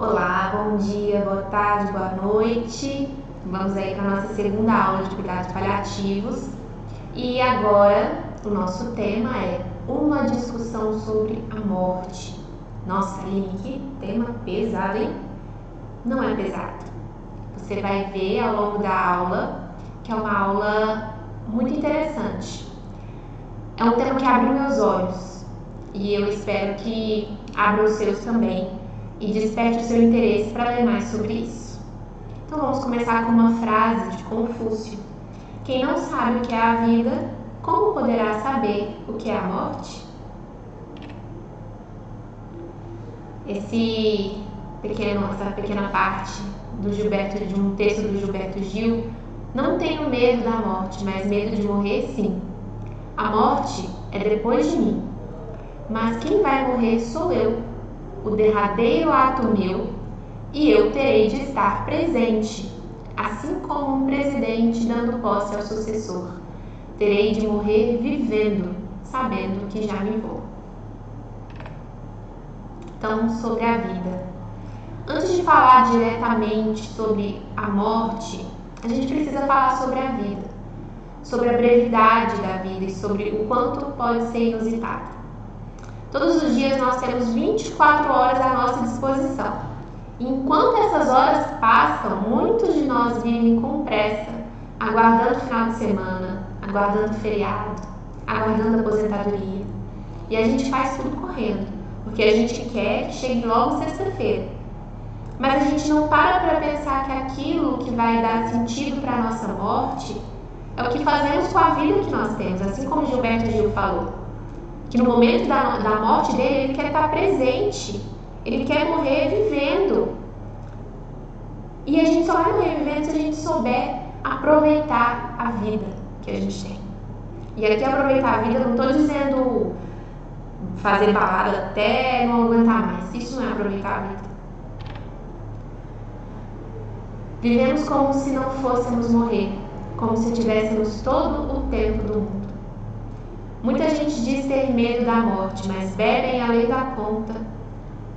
Olá, bom dia, boa tarde, boa noite. Vamos aí para a nossa segunda aula de cuidados paliativos. E agora o nosso tema é uma discussão sobre a morte. Nossa, Aline, que tema pesado, hein? Não é pesado. Você vai ver ao longo da aula que é uma aula muito interessante. É um tema que abriu meus olhos e eu espero que abra os seus também e desperte o seu interesse para ler mais sobre isso. Então vamos começar com uma frase de Confúcio. Quem não sabe o que é a vida, como poderá saber o que é a morte? Essa pequena parte de um texto do Gilberto Gil, não tenho medo da morte, mas medo de morrer sim. A morte é depois de mim, mas quem vai morrer sou eu, o derradeiro ato meu, e eu terei de estar presente, assim como um presidente dando posse ao sucessor. Terei de morrer vivendo, sabendo que já me vou. Então, sobre a vida. Antes de falar diretamente sobre a morte, a gente precisa falar sobre a vida, sobre a brevidade da vida e sobre o quanto pode ser inusitada. Todos os dias nós temos 24 horas à nossa disposição. Enquanto essas horas passam, muitos de nós vivem com pressa, aguardando o final de semana, aguardando o feriado, aguardando a aposentadoria. E a gente faz tudo correndo, porque a gente quer que chegue logo sexta-feira. Mas a gente não para pensar que aquilo que vai dar sentido para a nossa morte é o que fazemos com a vida que nós temos, assim como Gilberto Gil falou. Que no momento da morte dele, ele quer estar presente, ele quer morrer vivendo. E a gente só vai morrer vivendo se a gente souber aproveitar a vida que a gente tem. E aqui aproveitar a vida, eu não estou dizendo fazer balada até não aguentar mais. Isso não é aproveitar a vida. Vivemos como se não fôssemos morrer, como se tivéssemos todo o tempo do mundo. Muita gente diz ter medo da morte, mas bebem além da conta,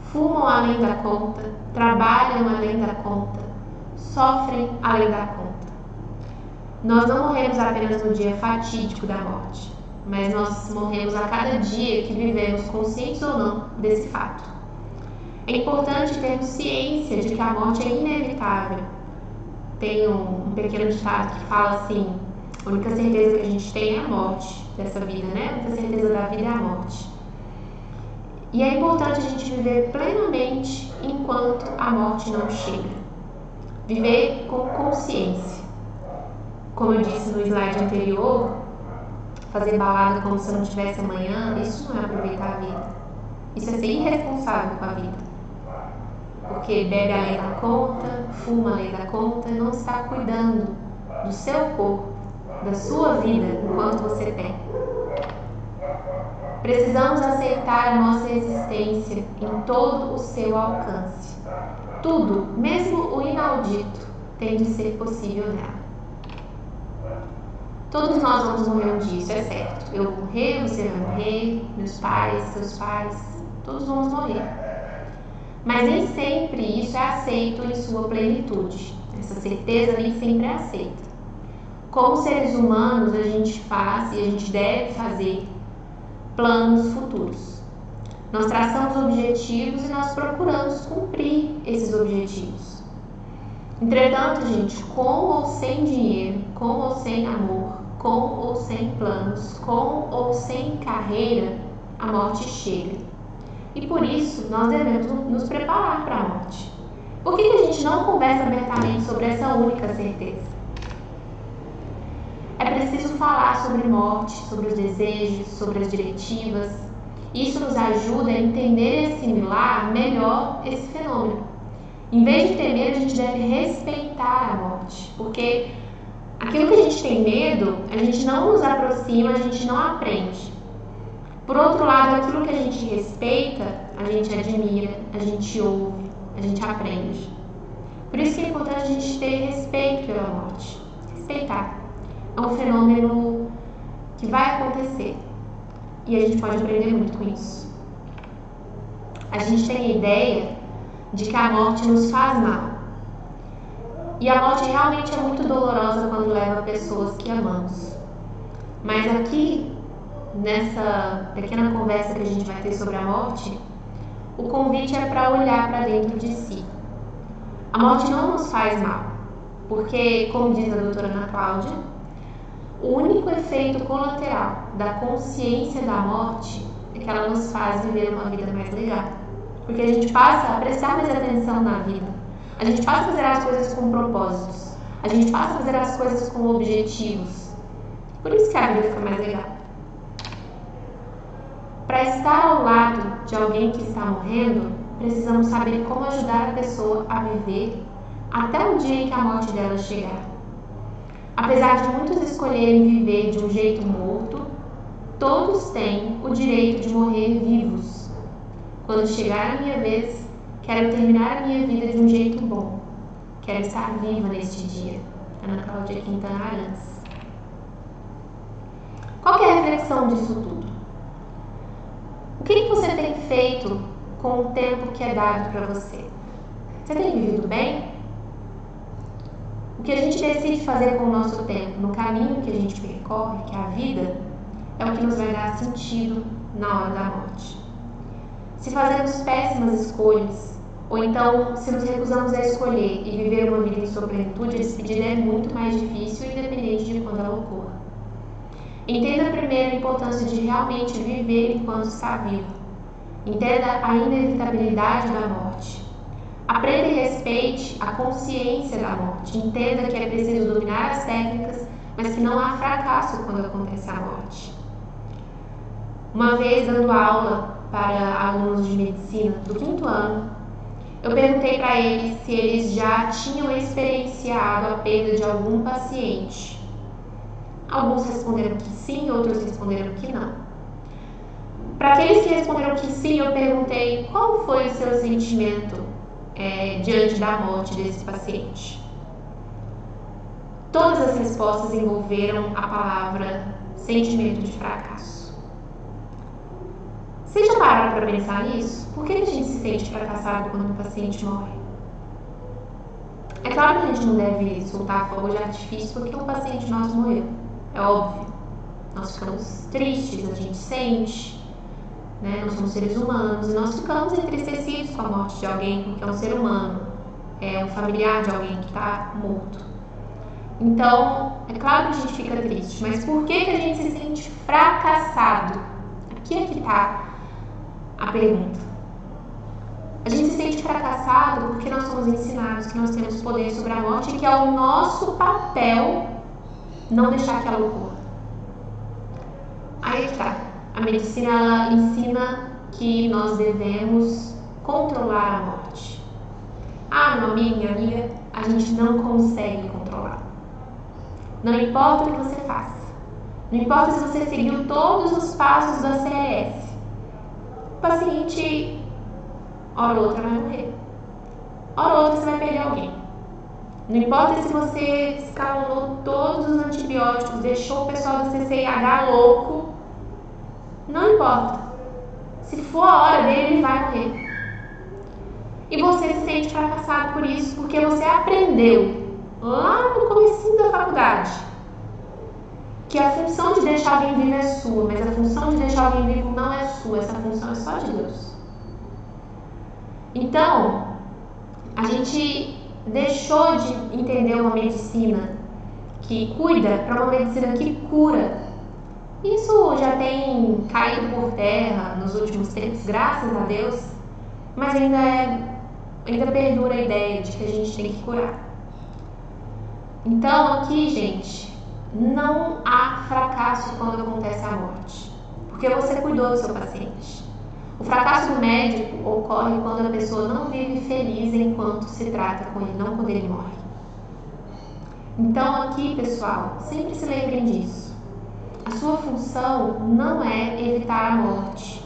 fumam além da conta, trabalham além da conta, sofrem além da conta. Nós não morremos apenas no dia fatídico da morte, mas nós morremos a cada dia que vivemos, conscientes ou não desse fato. É importante termos ciência de que a morte é inevitável. Tem um pequeno ditado que fala assim: a única certeza que a gente tem é a morte dessa vida, né? A única certeza da vida é a morte. E é importante a gente viver plenamente enquanto a morte não chega. Viver com consciência. Como eu disse no slide anterior, fazer balada como se não tivesse amanhã, isso não é aproveitar a vida. Isso é ser irresponsável com a vida. Porque bebe além da conta, fuma além da conta, não está cuidando do seu corpo, da sua vida enquanto você tem. Precisamos aceitar a nossa existência em todo o seu alcance. Tudo, mesmo o inaudito, tem de ser possível nela. Todos nós vamos morrer um dia, isso é certo. Eu vou morrer, você vai morrer, meus pais, seus pais, todos vamos morrer. Mas nem sempre isso é aceito em sua plenitude. Essa certeza nem sempre é aceita. Como seres humanos, a gente faz e a gente deve fazer planos futuros. Nós traçamos objetivos e nós procuramos cumprir esses objetivos. Entretanto, gente, com ou sem dinheiro, com ou sem amor, com ou sem planos, com ou sem carreira, a morte chega. E por isso, nós devemos nos preparar para a morte. Por que a gente não conversa abertamente sobre essa única certeza? É preciso falar sobre morte, sobre os desejos, sobre as diretivas. Isso nos ajuda a entender e assimilar melhor esse fenômeno. Em vez de temer, a gente deve respeitar a morte, porque aquilo que a gente tem medo, a gente não nos aproxima, a gente não aprende. Por outro lado, aquilo que a gente respeita, a gente admira, a gente ouve, a gente aprende. Por isso que é importante a gente ter respeito pela morte. Respeitar. É um fenômeno que vai acontecer e a gente pode aprender muito com isso. A gente tem a ideia de que a morte nos faz mal. E a morte realmente é muito dolorosa quando leva pessoas que amamos. Mas aqui, nessa pequena conversa que a gente vai ter sobre a morte, o convite é para olhar para dentro de si. A morte não nos faz mal, porque, como diz a doutora Ana Cláudia, o único efeito colateral da consciência da morte é que ela nos faz viver uma vida mais legal. Porque a gente passa a prestar mais atenção na vida. A gente passa a fazer as coisas com propósitos. A gente passa a fazer as coisas com objetivos. Por isso que a vida fica mais legal. Para estar ao lado de alguém que está morrendo, precisamos saber como ajudar a pessoa a viver até o dia em que a morte dela chegar. Apesar de muitos escolherem viver de um jeito morto, todos têm o direito de morrer vivos. Quando chegar a minha vez, quero terminar a minha vida de um jeito bom. Quero estar viva neste dia. Ana Cláudia Quintana Arantes. Qual que é a reflexão disso tudo? O que você tem feito com o tempo que é dado para você? Você tem vivido bem? O que a gente decide fazer com o nosso tempo, no caminho que a gente percorre, que é a vida, é o que nos vai dar sentido na hora da morte. Se fazemos péssimas escolhas, ou então se nos recusamos a escolher e viver uma vida em sua plenitude, a despedida é muito mais difícil, independente de quando ela ocorra. Entenda primeiro a importância de realmente viver enquanto está vivo. Entenda a inevitabilidade da morte. Aprenda e respeite a consciência da morte. Entenda que é preciso dominar as técnicas, mas que não há fracasso quando acontece a morte. Uma vez, dando aula para alunos de medicina do 5º ano, eu perguntei para eles se eles já tinham experienciado a perda de algum paciente. Alguns responderam que sim, outros responderam que não. Para aqueles que responderam que sim, eu perguntei qual foi o seu sentimento diante da morte desse paciente. Todas as respostas envolveram a palavra sentimento de fracasso. Vocês já pararam para pensar nisso? Por que a gente se sente fracassado quando um paciente morre? É claro que a gente não deve soltar fogo de artifício porque um paciente nosso morreu. É óbvio. Nós ficamos tristes, a gente sente, né? Nós somos seres humanos e nós ficamos entristecidos com a morte de alguém porque é um ser humano, é um familiar de alguém que está morto. Então, é claro que a gente fica triste, mas por que a gente se sente fracassado? Aqui é que está a pergunta. A gente se sente fracassado porque nós somos ensinados que nós temos poder sobre a morte e que é o nosso papel não deixar que ela ocorra. Aí que tá. A medicina ela ensina que nós devemos controlar a morte. Ah, meu amigo, minha amiga, a gente não consegue controlar. Não importa o que você faça. Não importa se você seguiu todos os passos da CRS. O paciente, hora ou outra, vai morrer. Hora ou outra, você vai perder alguém. Não importa se você escalonou todos os antibióticos, deixou o pessoal do CCIH louco. Não importa. Se for a hora dele, ele vai morrer. E você se sente fracassado por isso, porque você aprendeu lá no comecinho da faculdade que a função de deixar alguém vivo é sua, mas a função de deixar alguém vivo não é sua, essa função é só de Deus. Então, a gente deixou de entender uma medicina que cuida para uma medicina que cura. Isso já tem caído por terra nos últimos tempos, graças a Deus, mas ainda perdura a ideia de que a gente tem que curar. Então, aqui, gente, não há fracasso quando acontece a morte, porque você cuidou do seu paciente. O fracasso do médico ocorre quando a pessoa não vive feliz enquanto se trata com ele, não quando ele morre. Então aqui, pessoal, sempre se lembrem disso. A sua função não é evitar a morte.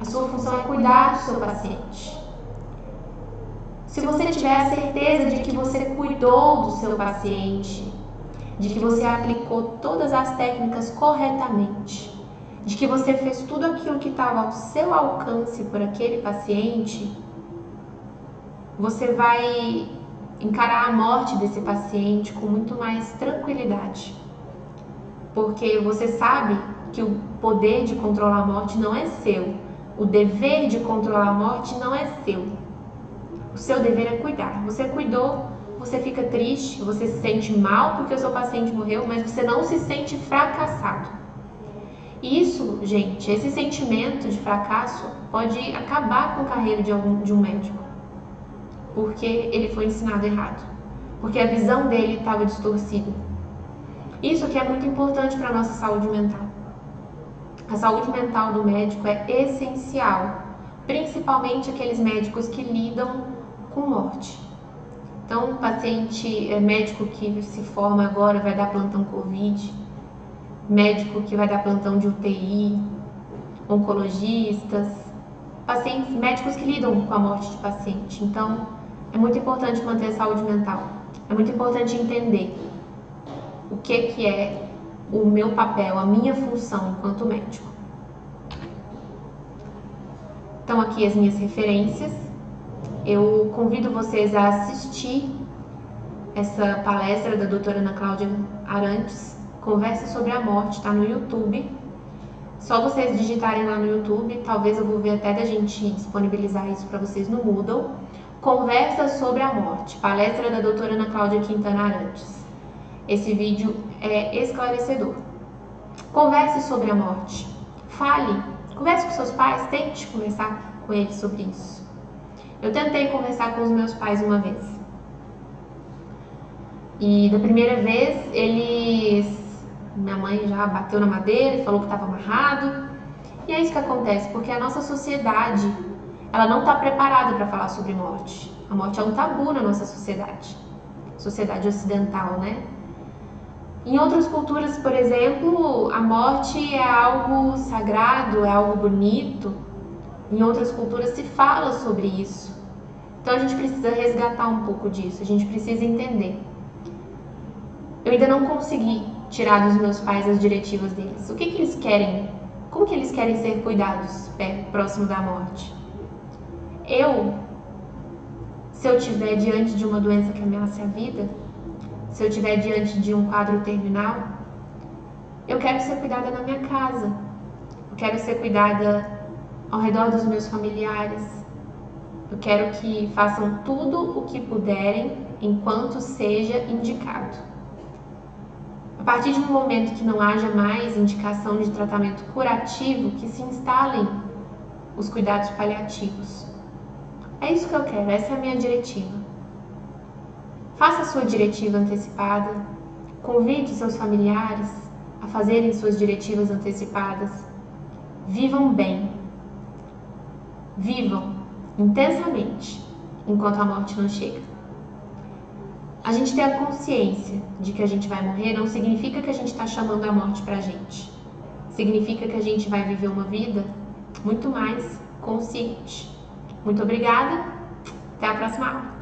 A sua função é cuidar do seu paciente. Se você tiver a certeza de que você cuidou do seu paciente, de que você aplicou todas as técnicas corretamente, de que você fez tudo aquilo que estava ao seu alcance por aquele paciente, você vai encarar a morte desse paciente com muito mais tranquilidade, porque você sabe que o poder de controlar a morte não é seu, o dever de controlar a morte não é seu. O seu dever é cuidar. Você cuidou, você fica triste, você se sente mal porque o seu paciente morreu, mas você não se sente fracassado. Isso, gente, esse sentimento de fracasso pode acabar com a carreira de um médico, porque ele foi ensinado errado, porque a visão dele estava distorcida. Isso que é muito importante para a nossa saúde mental. A saúde mental do médico é essencial, principalmente aqueles médicos que lidam com morte. Então, médico que se forma agora vai dar plantão Covid, médico que vai dar plantão de UTI, oncologistas, médicos que lidam com a morte de paciente. Então, é muito importante manter a saúde mental. É muito importante entender o que é o meu papel, a minha função enquanto médico. Então, aqui as minhas referências. Eu convido vocês a assistir essa palestra da doutora Ana Cláudia Arantes, Conversa sobre a Morte, está no YouTube. Só vocês digitarem lá no YouTube, talvez eu vou ver até da gente disponibilizar isso para vocês no Moodle. Conversa sobre a Morte, palestra da doutora Ana Cláudia Quintana Arantes. Esse vídeo é esclarecedor. Converse sobre a morte. Fale, converse com seus pais, tente conversar com eles sobre isso. Eu tentei conversar com os meus pais uma vez. E da primeira vez, minha mãe já bateu na madeira e falou que estava amarrado. E é isso que acontece, porque a nossa sociedade, ela não está preparada para falar sobre morte. A morte é um tabu na nossa sociedade ocidental, né? Em outras culturas, por exemplo, a morte é algo sagrado, é algo bonito. Em outras culturas se fala sobre isso. Então a gente precisa resgatar um pouco disso, a gente precisa entender. Eu ainda não consegui tirar dos meus pais as diretivas deles. O que eles querem? Como que eles querem ser cuidados próximo da morte? Se eu estiver diante de uma doença que ameace a vida, se eu estiver diante de um quadro terminal, eu quero ser cuidada na minha casa. Eu quero ser cuidada ao redor dos meus familiares. Eu quero que façam tudo o que puderem enquanto seja indicado. A partir de um momento que não haja mais indicação de tratamento curativo, que se instalem os cuidados paliativos. É isso que eu quero, essa é a minha diretiva. Faça a sua diretiva antecipada, convide seus familiares a fazerem suas diretivas antecipadas. Vivam bem. Vivam intensamente enquanto a morte não chega. A gente ter a consciência de que a gente vai morrer não significa que a gente está chamando a morte pra gente. Significa que a gente vai viver uma vida muito mais consciente. Muito obrigada. Até a próxima aula.